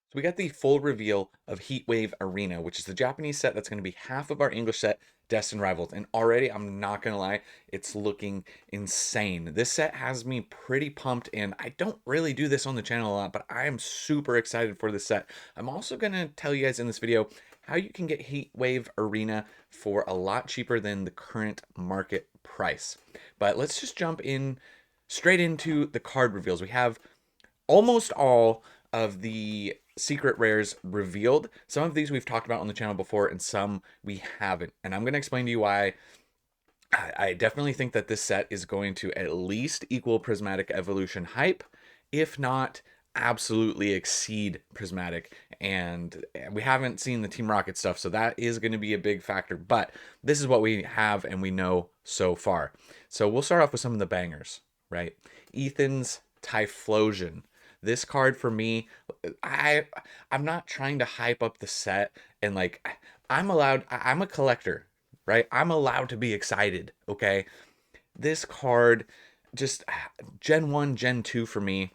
So we got the full reveal of Heatwave Arena, which is the Japanese set that's going to be half of our English set, Destined Rivals. And already, I'm not going to lie, it's looking insane. This set has me pretty pumped, and I don't really do this on the channel a lot, but I am super excited for this set. I'm also going to tell you guys in this video how you can get Heatwave Arena for a lot cheaper than the current market price. But let's just jump in straight into the card reveals. We have almost all of the secret rares revealed. Some of these we've talked about on the channel before, and some we haven't. And I'm going to explain to you why I definitely think that this set is going to at least equal Prismatic Evolution hype, if not absolutely exceed Prismatic. And we haven't seen the Team Rocket stuff, so that is going to be a big factor. But this is what we have and we know so far. So we'll start off with some of the bangers, right? Ethan's Typhlosion. This card for me, I'm not trying to hype up the set, and like I'm a collector, right? I'm allowed to be excited, okay? This card just Gen 1, Gen 2 for me.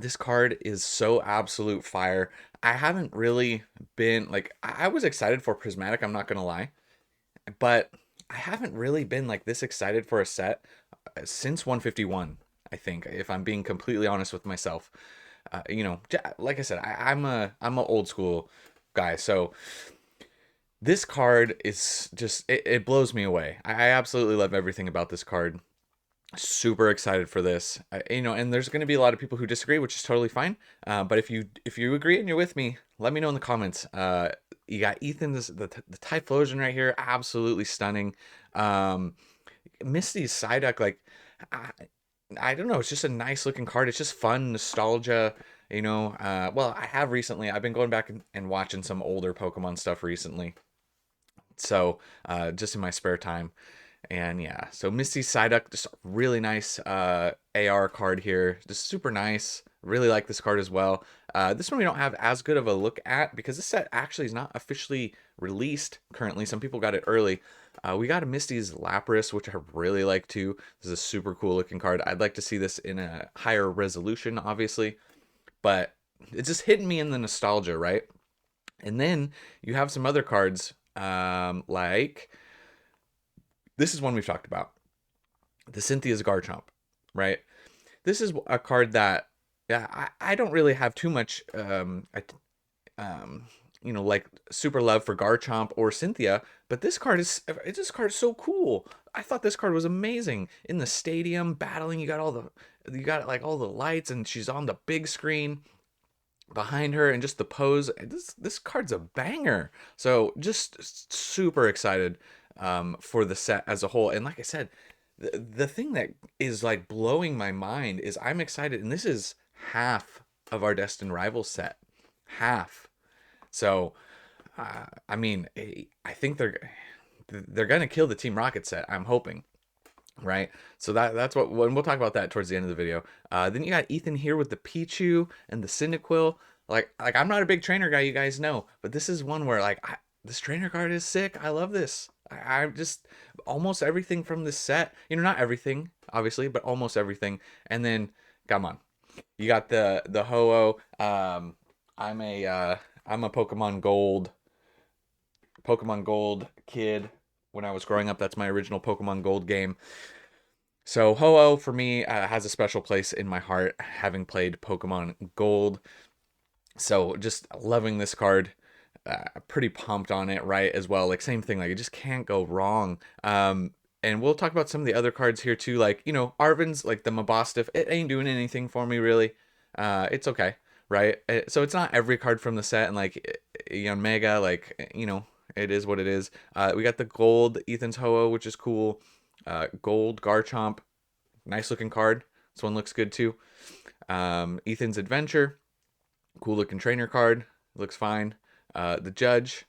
This card is so absolute fire. I haven't really been like I was excited for Prismatic, I'm not going to lie, but I haven't really been like this excited for a set since 151. I think, if I'm being completely honest with myself. Like I said, I'm a old school guy, so this card is just it blows me away. I absolutely love everything about this card. Super excited for this. And there's going to be a lot of people who disagree, which is totally fine. But if you agree and you're with me, let me know in the comments. You got Ethan's the Typhlosion right here, absolutely stunning. Misty's Psyduck, like I, I don't know, it's just a nice looking card. It's just fun nostalgia. Well, I have recently. I've been going back and watching some older Pokemon stuff recently. So just in my spare time. And yeah, so Misty Psyduck, just a really nice AR card here. Just super nice. Really like this card as well. This one we don't have as good of a look at because this set actually is not officially released currently. Some people got it early. We got a Misty's Lapras, which I really like too. This is a super cool looking card. I'd like to see this in a higher resolution, obviously, but it's just hitting me in the nostalgia, right? And then you have some other cards, like this is one we've talked about, the Cynthia's Garchomp, right? This is a card that, yeah, I don't really have too much, um, like super love for Garchomp or Cynthia, but this card is so cool. I thought this card was amazing in the stadium battling. You got like all the lights, and she's on the big screen behind her, and just the pose. This card's a banger. So just super excited for the set as a whole. And like I said, the thing that is like blowing my mind is I'm excited, and this is half of our Destined Rivals set, half. So I mean, I think they're gonna kill the Team Rocket set. I'm hoping, right? So that's what when we'll talk about that towards the end of the video. Then you got Ethan here with the Pichu and the Cyndaquil. Like I'm not a big trainer guy, you guys know, but this is one where this trainer card is sick. I love this. I just almost everything from this set. Not everything, obviously, but almost everything. And then come on, you got the Ho-Oh. I'm a Pokemon Gold kid. When I was growing up, that's my original Pokemon Gold game. So Ho-Oh for me has a special place in my heart, having played Pokemon Gold. So just loving this card, pretty pumped on it, right? As well, like same thing, like it just can't go wrong. And we'll talk about some of the other cards here too, like Arven's, like the Mabostiff. It ain't doing anything for me really. It's okay, right? So it's not every card from the set, and like Mega, like it is what it is. We got the gold Ethan's Ho-Oh, which is cool. Gold Garchomp, nice looking card. This one looks good too. Ethan's Adventure, cool looking trainer card. Looks fine. The Judge,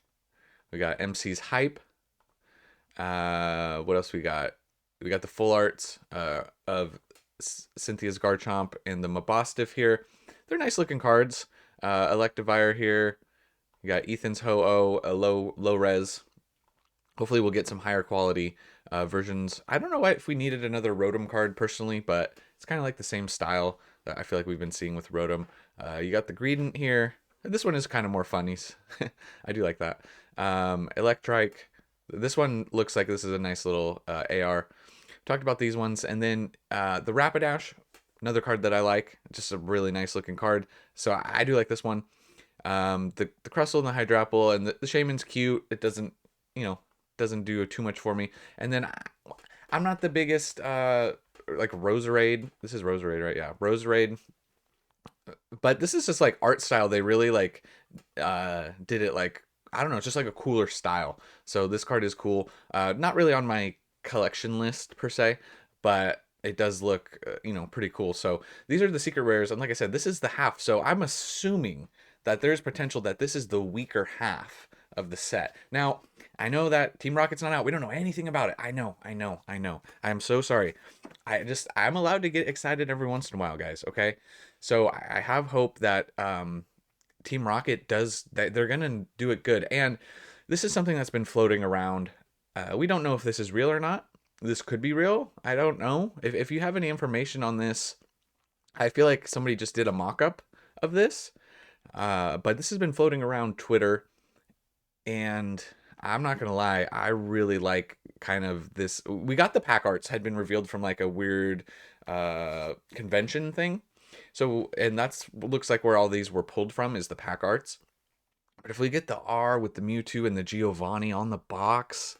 we got MC's Hype. What else we got? We got the full arts of Cynthia's Garchomp and the Mabostiff here. They're nice looking cards. Electivire here. We got Ethan's Ho-Oh, a low res. Hopefully we'll get some higher quality versions. I don't know if we needed another Rotom card personally, but it's kind of like the same style that I feel like we've been seeing with Rotom. You got the Greedent here. This one is kind of more funnies. I do like that. Electrike. This one looks like this is a nice little AR. Talked about these ones, and then the Rapidash, another card that I like. Just a really nice looking card. So I do like this one. The Crustle and the Hydrapple, and the Shaman's cute. It doesn't, doesn't do too much for me. And then I'm not the biggest like Roserade. This is Roserade, right? Yeah, Roserade. But this is just like art style. They really like did it like, I don't know, it's just like a cooler style. So this card is cool. Not really on my collection list per se, but it does look pretty cool. So these are the secret rares, and like I said, this is the half. So I'm assuming that there's potential that this is the weaker half of the set. Now, I know that Team Rocket's not out. We don't know anything about it. I know. I'm so sorry. I'm allowed to get excited every once in a while, guys, okay? So I have hope that Team Rocket does that. They're gonna do it good. And this is something that's been floating around. We don't know if this is real or not. This could be real. I don't know. If you have any information on this, I feel like somebody just did a mock-up of this. But this has been floating around Twitter, and I'm not gonna lie, I really like kind of this. We got the pack arts had been revealed from like a weird convention thing. So, and that's looks like where all these were pulled from, is the pack arts. But if we get the R with the Mewtwo and the Giovanni on the box,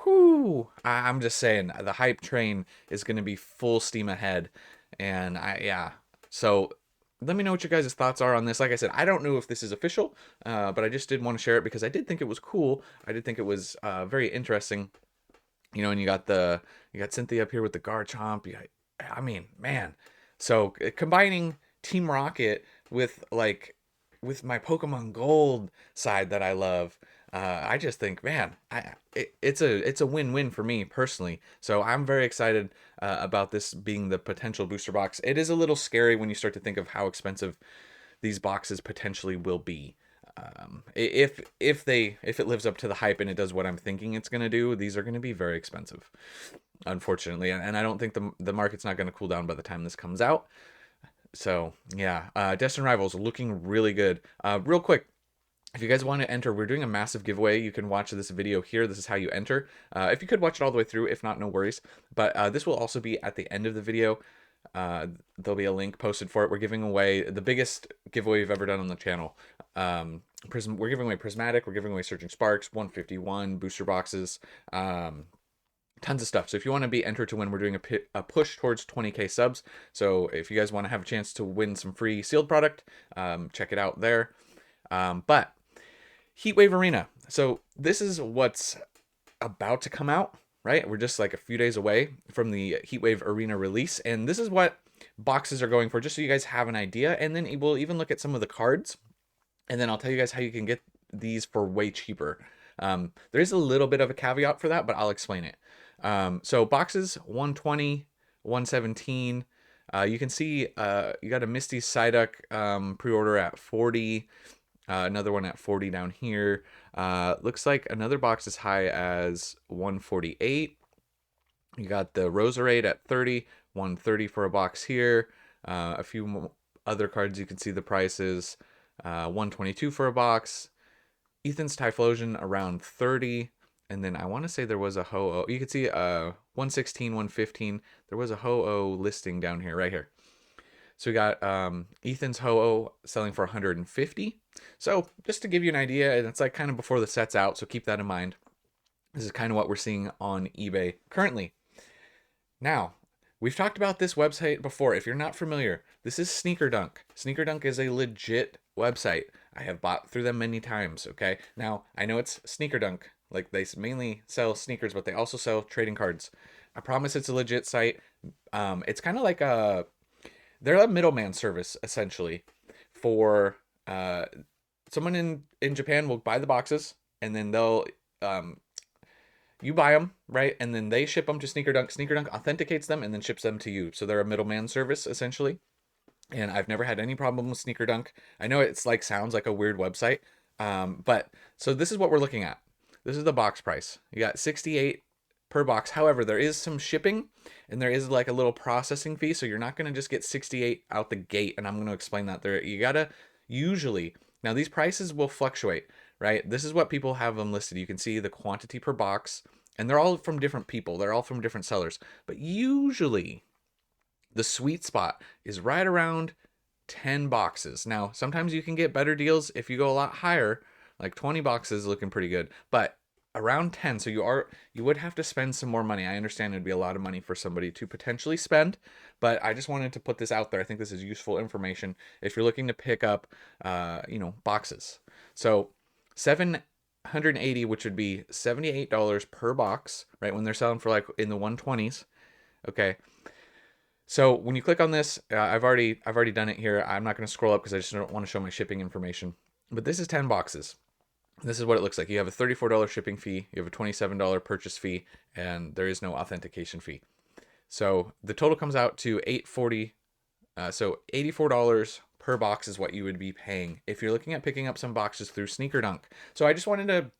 whoo! I'm just saying, the hype train is going to be full steam ahead. And yeah. So let me know what your guys' thoughts are on this. Like I said, I don't know if this is official, but I just did want to share it because I did think it was cool. I did think it was very interesting. And you got Cynthia up here with the Garchomp. I mean, man. So combining Team Rocket with my Pokemon Gold side that I love, I just think, man, it's a win-win for me personally. So I'm very excited about this being the potential booster box. It is a little scary when you start to think of how expensive these boxes potentially will be. If it lives up to the hype and it does what I'm thinking it's going to do, these are going to be very expensive, unfortunately. And I don't think the market's not going to cool down by the time this comes out. So yeah, Destined Rivals looking really good. Real quick, if you guys want to enter, we're doing a massive giveaway. You can watch this video here. This is how you enter. If you could watch it all the way through, if not, no worries. But this will also be at the end of the video. There'll be a link posted for it. We're giving away the biggest giveaway we've ever done on the channel. We're giving away Prismatic. We're giving away Surging Sparks, 151 booster boxes. Tons of stuff. So if you want to be entered to win, we're doing a push towards 20k subs. So if you guys want to have a chance to win some free sealed product, check it out there. But Heatwave Arena. So this is what's about to come out, right? We're just like a few days away from the Heatwave Arena release, and this is what boxes are going for, just so you guys have an idea. And then we'll even look at some of the cards, and then I'll tell you guys how you can get these for way cheaper. There is a little bit of a caveat for that, but I'll explain it. So boxes 120, 117. You can see you got a Misty Psyduck pre-order at 40. Another one at 40 down here. Looks like another box as high as 148. You got the Roserade at 30, 130 for a box here. A few other cards you can see the prices. 122 for a box. Ethan's Typhlosion around 30. And then I want to say there was a Ho-Oh. You can see 116, 115. There was a Ho-Oh listing down here, right here. So we got Ethan's Ho-Oh selling for 150. So just to give you an idea, and it's like kind of before the set's out, so keep that in mind. This is kind of what we're seeing on eBay currently. Now, we've talked about this website before. If you're not familiar, this is Sneaker Dunk. Sneaker Dunk is a legit website. I have bought through them many times, okay? Now, I know it's Sneaker Dunk. Like, they mainly sell sneakers, but they also sell trading cards. I promise it's a legit site. It's kind of like they're a middleman service, essentially, for someone in Japan will buy the boxes, and then they'll you buy them, right? And then they ship them to Sneaker Dunk. Sneaker Dunk authenticates them and then ships them to you. So they're a middleman service, essentially. And I've never had any problem with Sneaker Dunk. I know it's like sounds like a weird website, but so this is what we're looking at. This is the box price. You got 68 per box. However, there is some shipping and there is like a little processing fee. So you're not going to just get 68 out the gate. And I'm going to explain that there. You got to usually Now these prices will fluctuate, right? This is what people have them listed. You can see the quantity per box, and they're all from different people. They're all from different sellers. But usually the sweet spot is right around 10 boxes. Now, sometimes you can get better deals if you go a lot higher, like 20 boxes looking pretty good, but around 10. So you would have to spend some more money. I understand it'd be a lot of money for somebody to potentially spend, but I just wanted to put this out there. I think this is useful information if you're looking to pick up boxes. So 780, which would be $78 per box, right? When they're selling for like in the 120s. Okay. So when you click on this, I've already done it here. I'm not going to scroll up because I just don't want to show my shipping information. But this is 10 boxes. This is what it looks like. You have a $34 shipping fee, you have a $27 purchase fee, and there is no authentication fee. So the total comes out to $840. So $84 per box is what you would be paying if you're looking at picking up some boxes through Sneaker Dunk. So I just wanted to.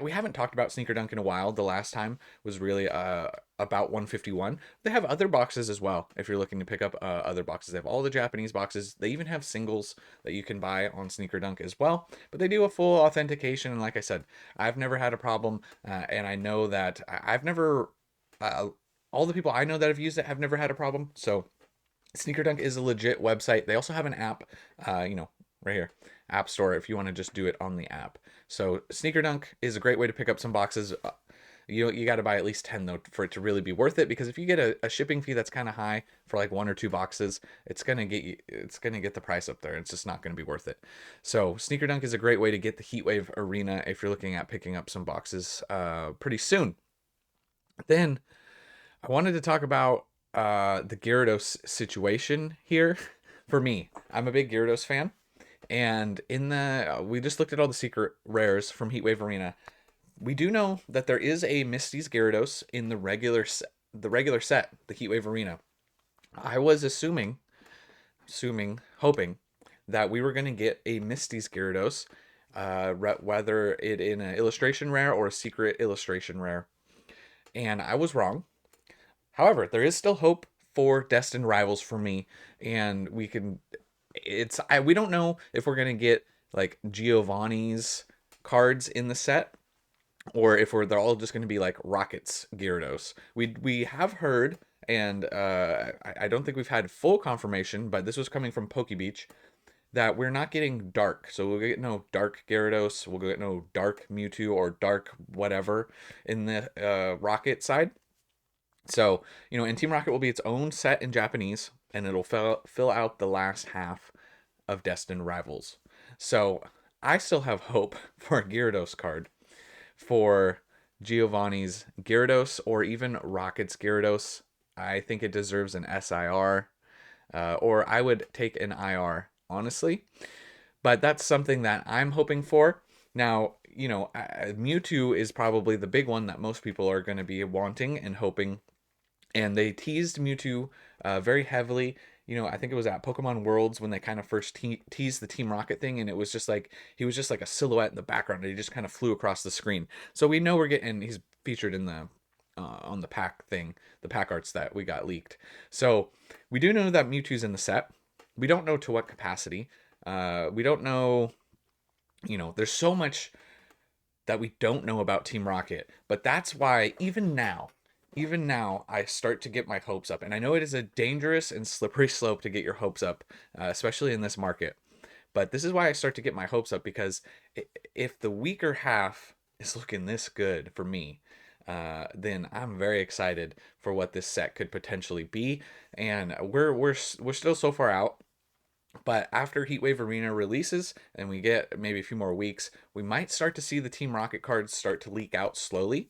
We haven't talked about Sneaker Dunk in a while. The last time was really about 151. They have other boxes as well if you're looking to pick up other boxes. They have all the Japanese boxes. They even have singles that you can buy on Sneaker Dunk as well. But they do a full authentication. And like I said, I've never had a problem. And I know that I've never, all the people I know that have used it have never had a problem. So Sneaker Dunk is a legit website. They also have an app, right here, App Store, if you want to just do it on the app. So Sneaker Dunk is a great way to pick up some boxes. You got to buy at least 10 though for it to really be worth it, because if you get a shipping fee that's kind of high for like 1 or 2 boxes, it's gonna get the price up there. It's just not gonna be worth it. So Sneaker Dunk is a great way to get the Heatwave Arena if you're looking at picking up some boxes pretty soon. Then I wanted to talk about the Gyarados situation here. For me, I'm a big Gyarados fan, and we just looked at all the secret rares from Heatwave Arena. We do know that there is a Misty's Gyarados in the regular set, the Heatwave Arena. I was hoping that we were going to get a Misty's Gyarados, whether it in an illustration rare or a secret illustration rare, and I was wrong. However, there is still hope for Destined Rivals for me, and we don't know if we're gonna get like Giovanni's cards in the set, or if they're all just gonna be like Rocket's Gyarados. We have heard, and I don't think we've had full confirmation, but this was coming from PokeBeach, that we're not getting Dark. So we'll get no Dark Gyarados, we'll get no Dark Mewtwo or Dark whatever in the Rocket side. So, and Team Rocket will be its own set in Japanese, and it'll fill out the last half of Destined Rivals. So, I still have hope for a Gyarados card for Giovanni's Gyarados, or even Rocket's Gyarados. I think it deserves an SIR, or I would take an IR, honestly. But that's something that I'm hoping for. Now, Mewtwo is probably the big one that most people are going to be wanting and hoping. And they teased Mewtwo very heavily. I think it was at Pokemon Worlds when they kind of first teased the Team Rocket thing, and it was just like he was just like a silhouette in the background, and he just kind of flew across the screen. So we know he's featured in the on the pack thing, the pack arts that we got leaked. So we do know that Mewtwo's in the set. We don't know to what capacity. We don't know. There's so much that we don't know about Team Rocket, but that's why even now, I start to get my hopes up. And I know it is a dangerous and slippery slope to get your hopes up, especially in this market. But this is why I start to get my hopes up, because if the weaker half is looking this good for me, then I'm very excited for what this set could potentially be. And we're still so far out. But after Heatwave Arena releases and we get maybe a few more weeks, we might start to see the Team Rocket cards start to leak out slowly.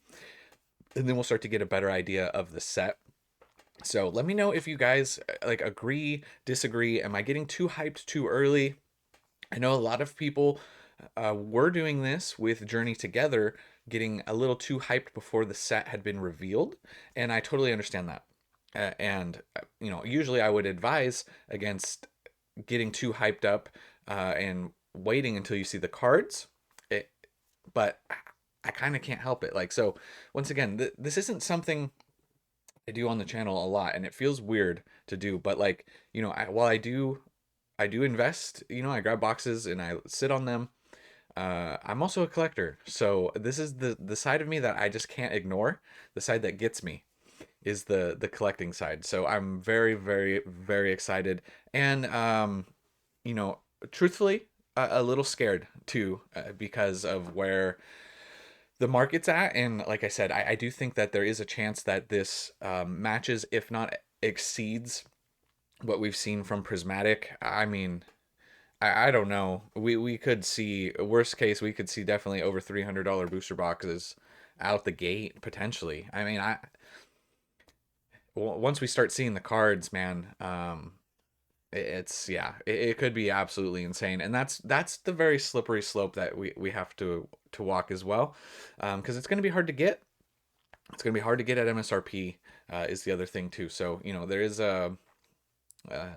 And then we'll start to get a better idea of the set. So let me know if you guys agree, disagree. Am I getting too hyped too early? I know a lot of people were doing this with Journey Together, getting a little too hyped before the set had been revealed. And I totally understand that. And usually I would advise against getting too hyped up and waiting until you see the cards. But I kind of can't help it. So once again, this isn't something I do on the channel a lot, and it feels weird to do. But while I do I do invest. You know, I grab boxes and I sit on them. I'm also a collector, so this is the side of me that I just can't ignore. The side that gets me is the collecting side. So I'm very, very, very excited, and you know, truthfully, a little scared too, because of where the market's at. And like I said, I do think that there is a chance that this matches, if not exceeds, what we've seen from Prismatic. I mean, I don't know. We could see, worst case, we could see definitely over $300 booster boxes out the gate potentially. I mean, once we start seeing the cards, man, it's yeah, it could be absolutely insane, and that's the very slippery slope that we have to walk as well, because it's going to be hard to get. It's going to be hard to get at MSRP, is the other thing too. So you know there is a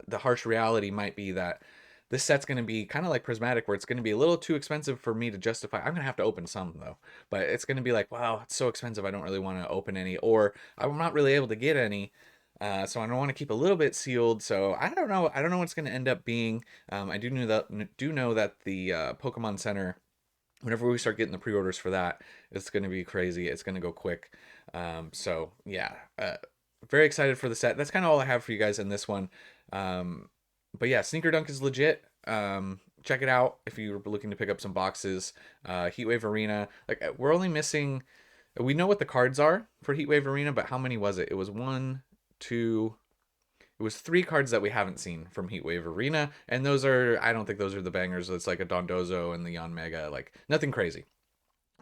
the harsh reality might be that this set's going to be kind of like Prismatic, where it's going to be a little too expensive for me to justify. I'm going to have to open some though, but it's going to be like, wow, it's so expensive. I don't really want to open any, or I'm not really able to get any. So I don't want to keep a little bit sealed. So I don't know. I don't know what's going to end up being. I do know that the Pokemon Center, whenever we start getting the pre-orders for that, it's going to be crazy. It's going to go quick. So yeah, very excited for the set. That's kind of all I have for you guys in this one. But yeah, Sneaker Dunk is legit. Check it out if you're looking to pick up some boxes. Heatwave Arena, like we're only missing. We know what the cards are for Heatwave Arena, but how many was it? It was one, two. It was three cards that we haven't seen from Heatwave Arena, and those are, I don't think those are the bangers. It's like a Dondozo and the Yon Mega, like nothing crazy.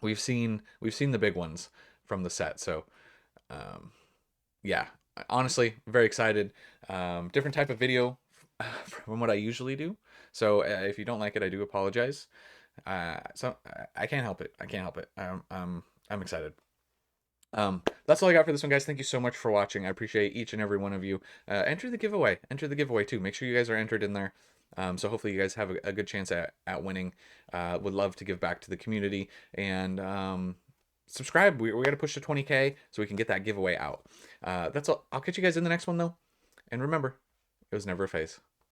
We've seen the big ones from the set, so um, yeah, honestly, very excited. Different type of video from what I usually do. So if you don't like it, I do apologize. So I can't help it. I can't help it. I'm excited. That's all I got for this one, guys. Thank you so much for watching. I appreciate each and every one of you. Enter the giveaway. Enter the giveaway too. Make sure you guys are entered in there. So hopefully you guys have a good chance at winning. Would love to give back to the community, and subscribe. We got to push to 20K so we can get that giveaway out. That's all. I'll catch you guys in the next one though. And remember, it was never a phase.